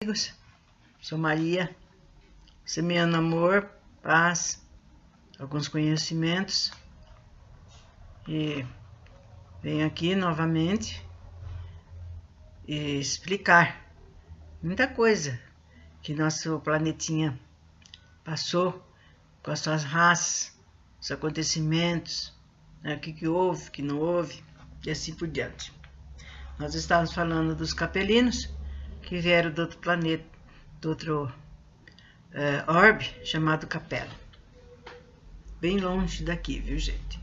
Amigos, sou Maria, semeando amor, paz, alguns conhecimentos e venho aqui novamente e explicar muita coisa que nosso planetinha passou com as suas raças, os acontecimentos, né, o que houve, o que não houve e assim por diante. Nós estávamos falando dos capelinos que vieram do outro planeta, do outro orbe chamado Capela. Bem longe daqui, viu, gente?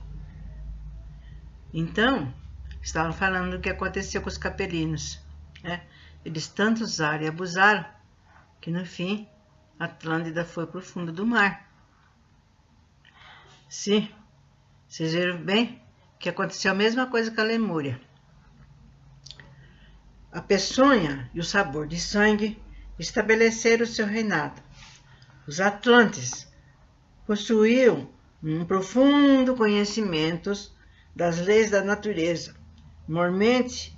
Então, estavam falando do que aconteceu com os capelinos, né? Eles tanto usaram e abusaram que no fim a Atlântida foi para o fundo do mar. Sim, vocês viram bem que aconteceu a mesma coisa com a Lemúria. A peçonha e o sabor de sangue estabeleceram seu reinado. Os Atlantes possuíam um profundo conhecimento das leis da natureza, mormente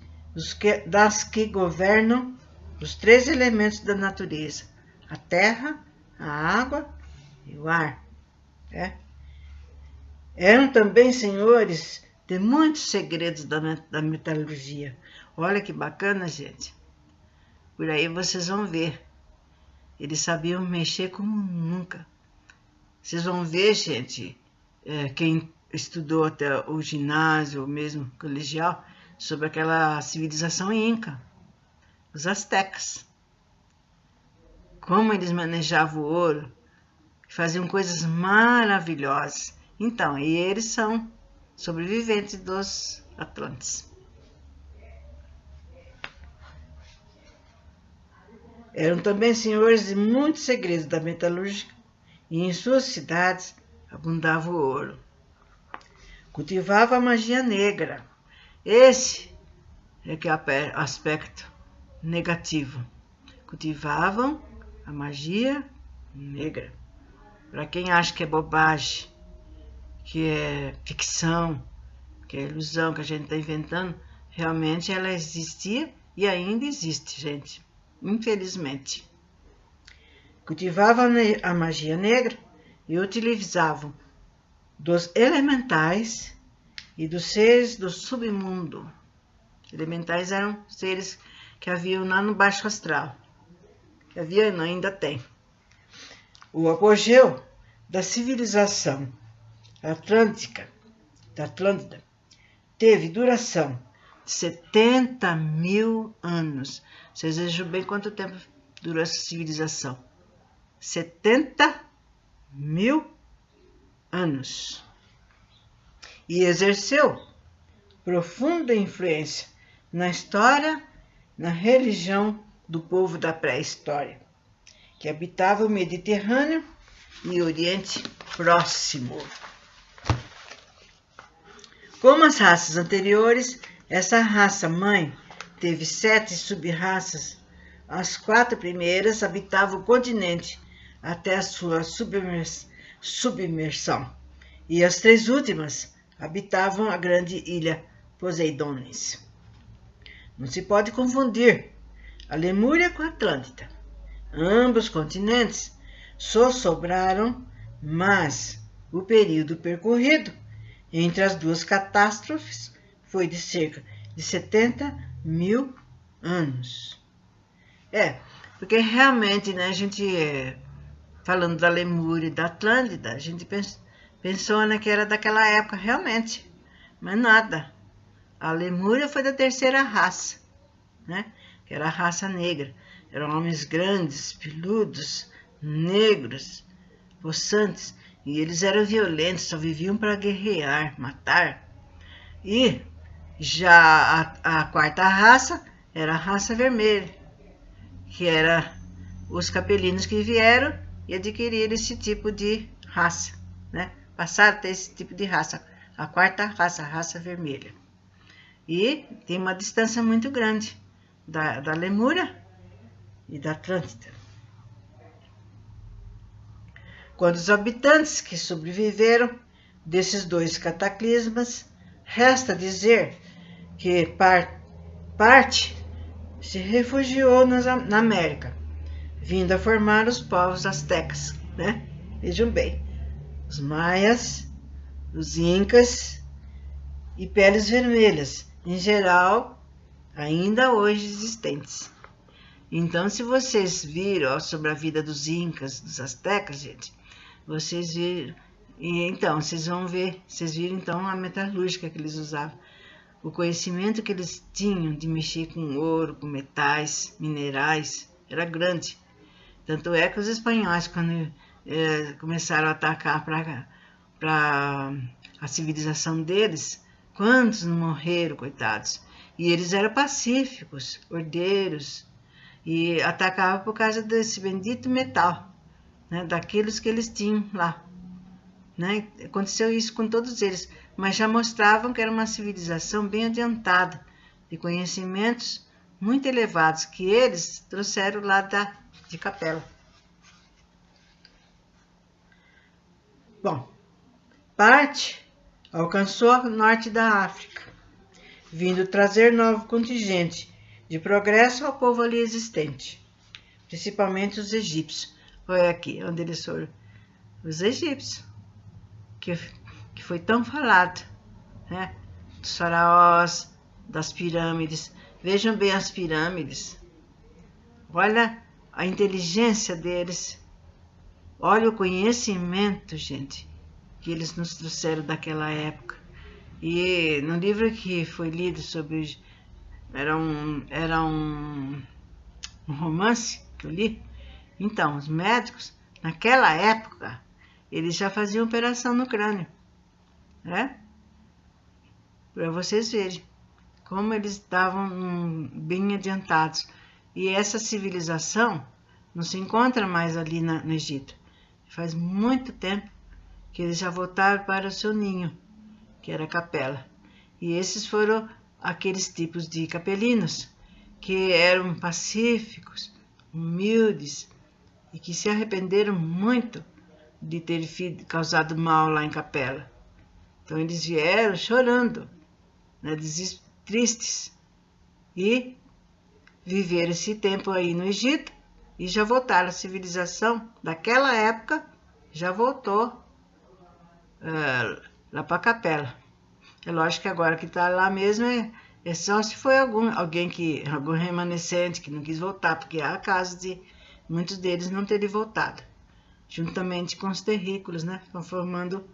das que governam os três elementos da natureza: a terra, a água e o ar. Eram também senhores de muitos segredos da metalurgia. Olha que bacana, gente. Por aí vocês vão ver. Eles sabiam mexer como nunca. Vocês vão ver, gente, quem estudou até o ginásio, ou mesmo colegial, sobre aquela civilização inca, os astecas. Como eles manejavam o ouro, faziam coisas maravilhosas. Então, e eles são sobreviventes dos Atlantes. Eram também senhores de muitos segredos da metalurgia e em suas cidades abundava o ouro. Cultivava a magia negra. Esse é que é o aspecto negativo. Cultivavam a magia negra. Para quem acha que é bobagem, que é ficção, que é ilusão que a gente está inventando, realmente ela existia e ainda existe, gente. Infelizmente. Cultivavam a magia negra e utilizavam dos elementais e dos seres do submundo. Elementais eram seres que haviam lá no baixo astral. Que havia e ainda tem. O apogeu da civilização atlântica, da Atlântida, teve duração de 70 mil anos. Vocês vejam bem quanto tempo durou essa civilização. 70 mil anos. E exerceu profunda influência na história, na religião do povo da pré-história, que habitava o Mediterrâneo e o Oriente Próximo. Como as raças anteriores, essa raça-mãe teve 7 sub-raças. As 4 primeiras habitavam o continente até a sua submersão, e as 3 últimas habitavam a grande ilha Poseidones. Não se pode confundir a Lemúria com a Atlântida. Ambos continentes só sobraram, mas o período percorrido entre as duas catástrofes foi de cerca de 70 mil anos. Porque realmente, né, a gente, falando da Lemúria e da Atlântida, a gente pensou, né, que era daquela época, realmente, mas nada. A Lemúria foi da terceira raça, né, que era a raça negra. Eram homens grandes, peludos, negros, possantes, e eles eram violentos, só viviam para guerrear, matar. E já a quarta raça era a raça vermelha, que era os capelinos que vieram e adquiriram esse tipo de raça, né? Passaram a ter esse tipo de raça, a quarta raça, a raça vermelha. E tem uma distância muito grande da Lemúria e da Atlântida. Quando os habitantes que sobreviveram desses 2 cataclismas, resta dizer que parte se refugiou na América, vindo a formar os povos astecas, né? Vejam bem, os maias, os incas e peles vermelhas, em geral, ainda hoje existentes. Então, se vocês viram sobre a vida dos incas, dos astecas, gente, vocês viram, e então, vocês vão ver, vocês viram então a metalúrgica que eles usavam, o conhecimento que eles tinham de mexer com ouro, com metais, minerais, era grande. Tanto é que os espanhóis, quando começaram a atacar para a civilização deles, quantos não morreram, coitados? E eles eram pacíficos, ordeiros, e atacavam por causa desse bendito metal, né, daqueles que eles tinham lá. Né? Aconteceu isso com todos eles, mas já mostravam que era uma civilização bem adiantada, de conhecimentos muito elevados, que eles trouxeram lá de Capela. Bom, parte alcançou o norte da África, vindo trazer novo contingente de progresso ao povo ali existente, principalmente os egípcios. Foi aqui onde eles foram, os egípcios, que foi tão falado, né? Dos faraós, das pirâmides. Vejam bem as pirâmides. Olha a inteligência deles. Olha o conhecimento, gente, que eles nos trouxeram daquela época. E no livro que foi lido sobre... Era um romance que eu li. Então, os médicos, naquela época, eles já faziam operação no crânio, né? Para vocês verem como eles estavam bem adiantados. E essa civilização não se encontra mais ali no Egito. Faz muito tempo que eles já voltaram para o seu ninho, que era Capela. E esses foram aqueles tipos de capelinos, que eram pacíficos, humildes, e que se arrependeram muito de ter causado mal lá em Capela. Então eles vieram chorando, né, tristes, e viveram esse tempo aí no Egito e já voltaram. A civilização daquela época já voltou lá para Capela. É lógico que agora que está lá mesmo é só se foi algum remanescente que não quis voltar, porque há casos de muitos deles não terem voltado, juntamente com os terrícolas, né? Estão formando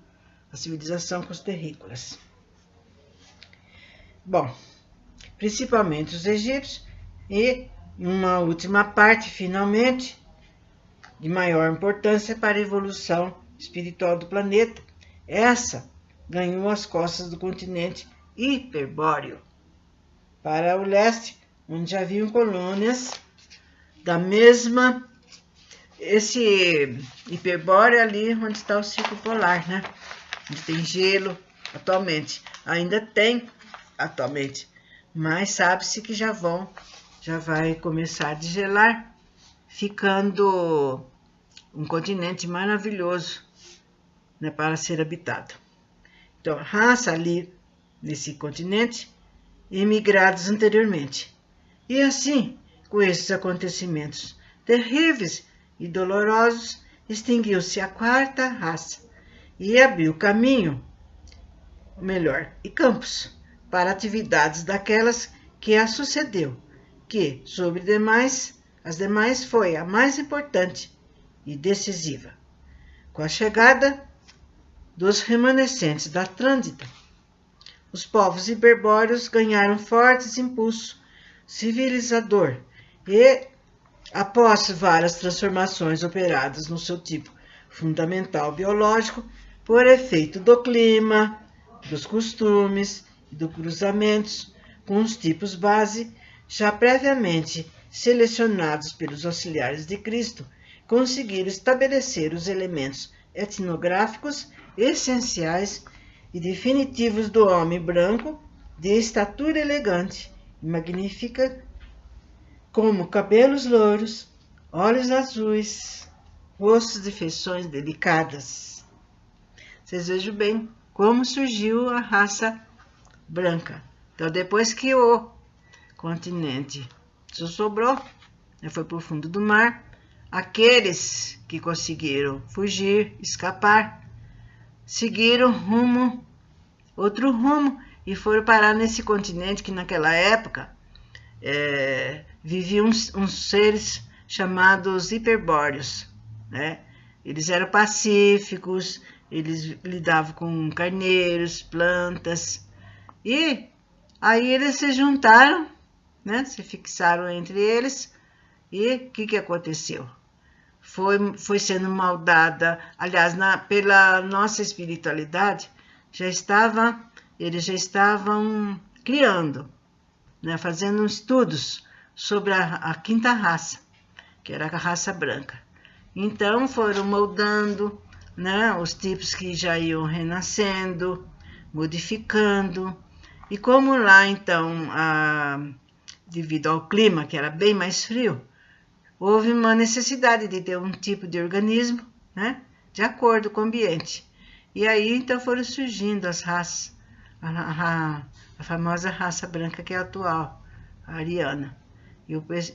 a civilização com os terrícolas. Bom, principalmente os egípcios, e uma última parte, finalmente, de maior importância para a evolução espiritual do planeta. Essa ganhou as costas do continente hiperbóreo para o leste, onde já haviam colônias da mesma... Esse hiperbóreo ali onde está o círculo polar, né? Onde tem gelo atualmente. Ainda tem atualmente, mas sabe-se que já vai começar a desgelar, ficando um continente maravilhoso, né, para ser habitado. Então, raça ali nesse continente, imigrados anteriormente. E assim, com esses acontecimentos terríveis e dolorosos, extinguiu-se a quarta raça e abriu caminho, e campos, para atividades daquelas que a sucedeu, que, sobre as demais foi a mais importante e decisiva. Com a chegada dos remanescentes da Atlântida, os povos hiperbóreos ganharam forte impulso civilizador e, após várias transformações operadas no seu tipo fundamental biológico, por efeito do clima, dos costumes e dos cruzamentos com os tipos base, já previamente selecionados pelos auxiliares de Cristo, conseguiram estabelecer os elementos etnográficos essenciais e definitivos do homem branco de estatura elegante e magnífica, como cabelos louros, olhos azuis, rostos de feições delicadas. Vocês vejam bem como surgiu a raça branca. Então, depois que o continente só sobrou, foi para o fundo do mar, aqueles que conseguiram fugir, escapar, seguiram outro rumo e foram parar nesse continente que naquela época viviam uns seres chamados hiperbóreos, né? Eles eram pacíficos, eles lidavam com carneiros, plantas, e aí eles se juntaram, né? Se fixaram entre eles, e o que aconteceu? Foi sendo moldada, aliás, pela nossa espiritualidade, eles já estavam criando, né? Fazendo estudos sobre a quinta raça, que era a raça branca. Então foram moldando, né, os tipos que já iam renascendo, modificando. E como lá, então, devido ao clima, que era bem mais frio, houve uma necessidade de ter um tipo de organismo, né, de acordo com o ambiente. E aí, então, foram surgindo as raças, a famosa raça branca que é a atual, a ariana.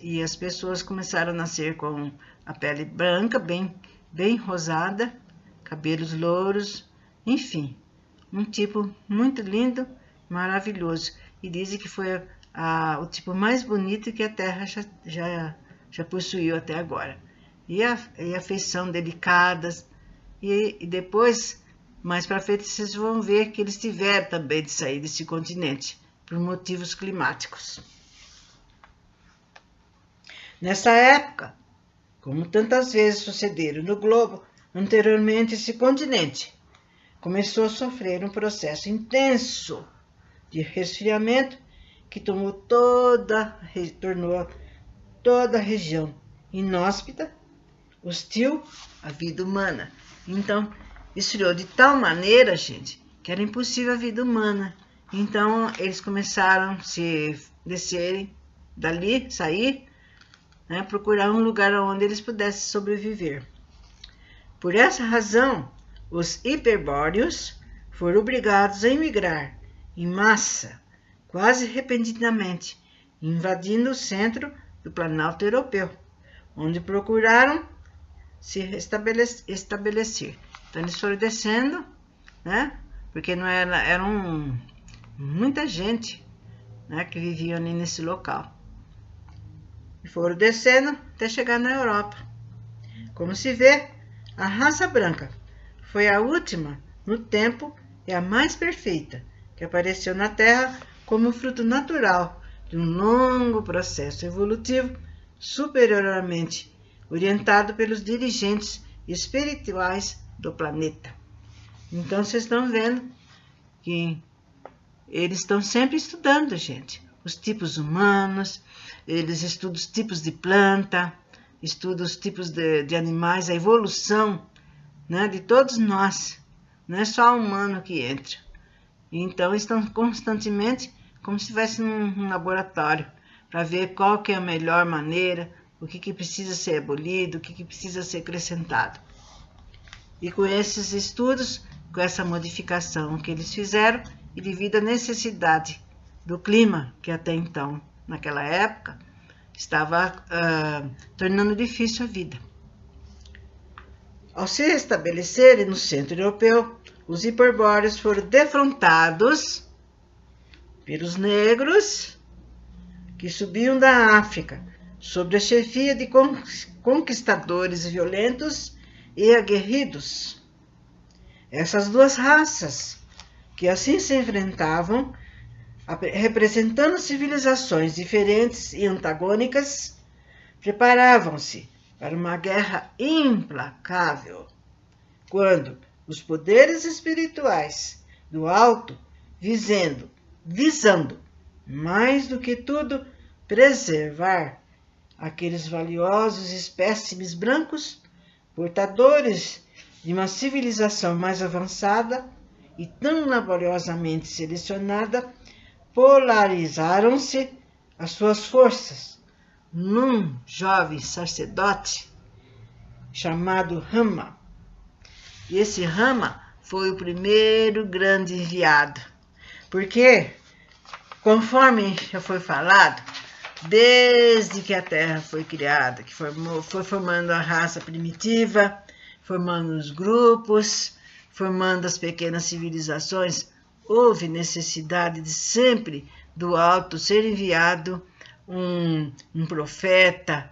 E as pessoas começaram a nascer com a pele branca, bem rosada, cabelos louros, enfim, um tipo muito lindo, maravilhoso. E dizem que foi o tipo mais bonito que a Terra já possuiu até agora. E a feição delicadas. E depois, mais para frente, vocês vão ver que eles tiveram também de sair desse continente, por motivos climáticos. Nessa época, como tantas vezes sucederam no globo, anteriormente esse continente começou a sofrer um processo intenso de resfriamento que tornou toda a região inóspita, hostil à vida humana. Então, esfriou de tal maneira, gente, que era impossível a vida humana. Então, eles começaram a se descerem dali, sair, né, procurar um lugar onde eles pudessem sobreviver. Por essa razão, os hiperbóreos foram obrigados a emigrar em massa, quase repentinamente, invadindo o centro do Planalto Europeu, onde procuraram se estabelecer. Então, eles foram descendo, né, porque não eram muita gente, né, que vivia ali nesse local. E foram descendo até chegar na Europa. Como se vê, a raça branca foi a última no tempo e a mais perfeita, que apareceu na Terra como fruto natural de um longo processo evolutivo superiormente orientado pelos dirigentes espirituais do planeta. Então, vocês estão vendo que eles estão sempre estudando, gente, os tipos humanos. Eles estudam os tipos de planta, estudam os tipos de animais, a evolução, né, de todos nós. Não é só o humano que entra. Então, estão constantemente como se estivesse num laboratório para ver qual que é a melhor maneira, o que precisa ser abolido, o que precisa ser acrescentado. E com esses estudos, com essa modificação que eles fizeram, e devido à necessidade do clima, que até então, naquela época, estava tornando difícil a vida. Ao se estabelecerem no centro europeu, os hiperbóreos foram defrontados pelos negros que subiam da África, sob a chefia de conquistadores violentos e aguerridos. Essas duas raças, que assim se enfrentavam, representando civilizações diferentes e antagônicas, preparavam-se para uma guerra implacável, quando os poderes espirituais do alto, visando, mais do que tudo, preservar aqueles valiosos espécimes brancos, portadores de uma civilização mais avançada e tão laboriosamente selecionada, polarizaram-se as suas forças num jovem sacerdote chamado Rama. E esse Rama foi o primeiro grande enviado, porque, conforme já foi falado, desde que a Terra foi criada, que foi formando a raça primitiva, formando os grupos, formando as pequenas civilizações, houve necessidade de sempre do alto ser enviado um profeta,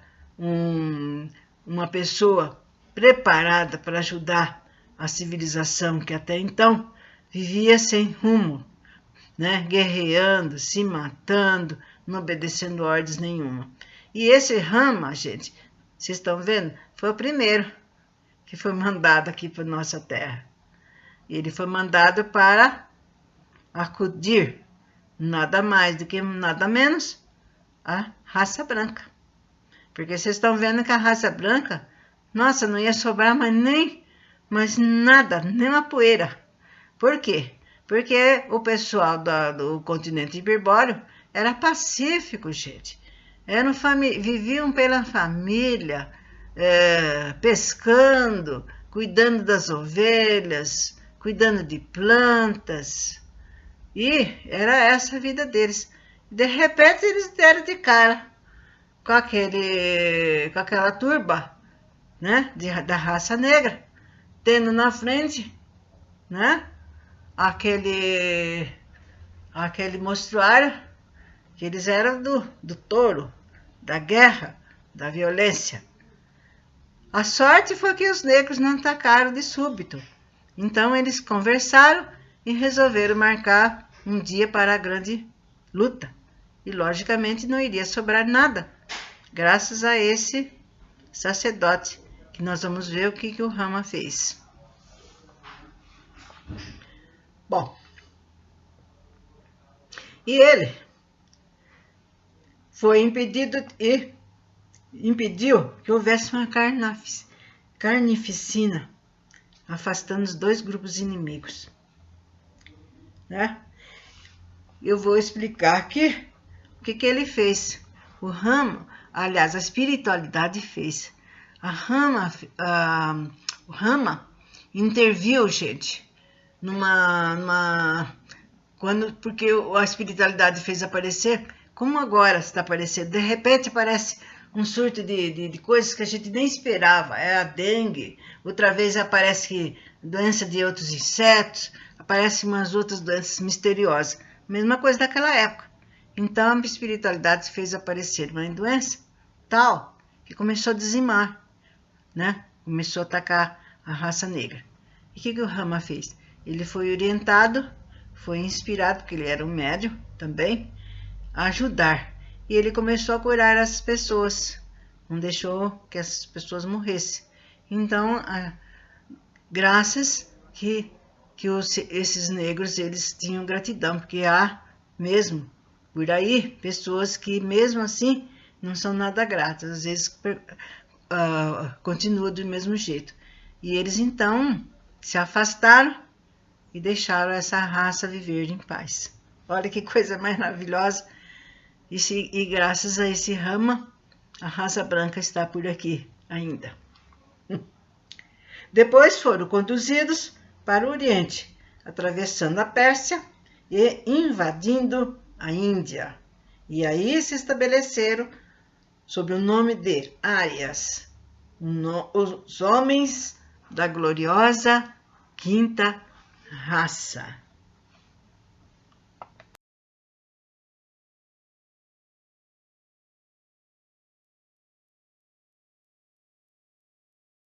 uma pessoa preparada para ajudar a civilização que até então vivia sem rumo, né? Guerreando, se matando, não obedecendo ordens nenhuma. E esse Rama, gente, vocês estão vendo? Foi o primeiro que foi mandado aqui para nossa terra. Ele foi mandado para acudir nada mais do que nada menos a raça branca. Porque vocês estão vendo que a raça branca, nossa, não ia sobrar mais nada, nem uma poeira. Por quê? Porque o pessoal do continente hiperbóreo era pacífico, gente. Viviam pela família, pescando, cuidando das ovelhas, cuidando de plantas. E era essa a vida deles. De repente eles deram de cara com aquela turba, né, da raça negra, tendo na frente, né, aquele mostruário, que eles eram do touro, da guerra, da violência. A sorte foi que os negros não atacaram de súbito. Então eles conversaram e resolveram marcar um dia para a grande luta. E logicamente não iria sobrar nada, graças a esse sacerdote, que nós vamos ver o que o Rama fez. Bom, e ele foi impediu que houvesse uma carnificina, afastando os dois grupos inimigos, né? Eu vou explicar aqui o que ele fez. O Rama, aliás, a espiritualidade fez. O Rama interviu, gente, porque a espiritualidade fez aparecer, como agora está aparecendo. De repente aparece um surto de coisas que a gente nem esperava. É a dengue, outra vez aparece doença de outros insetos, aparecem umas outras doenças misteriosas. Mesma coisa daquela época. Então a espiritualidade fez aparecer uma doença tal que começou a dizimar, né? Começou a atacar a raça negra. E o que o Rama fez? Ele foi orientado, foi inspirado, porque ele era um médium também, a ajudar. E ele começou a curar as pessoas, não deixou que as pessoas morressem. Então, graças que esses negros, eles tinham gratidão, porque há mesmo por aí pessoas que mesmo assim não são nada gratas, às vezes continuam do mesmo jeito. E eles então se afastaram e deixaram essa raça viver em paz. Olha que coisa mais maravilhosa. E graças a esse Rama, a raça branca está por aqui ainda. Depois foram conduzidos para o Oriente, atravessando a Pérsia e invadindo a Índia. E aí se estabeleceram sob o nome de Árias, os homens da gloriosa quinta raça.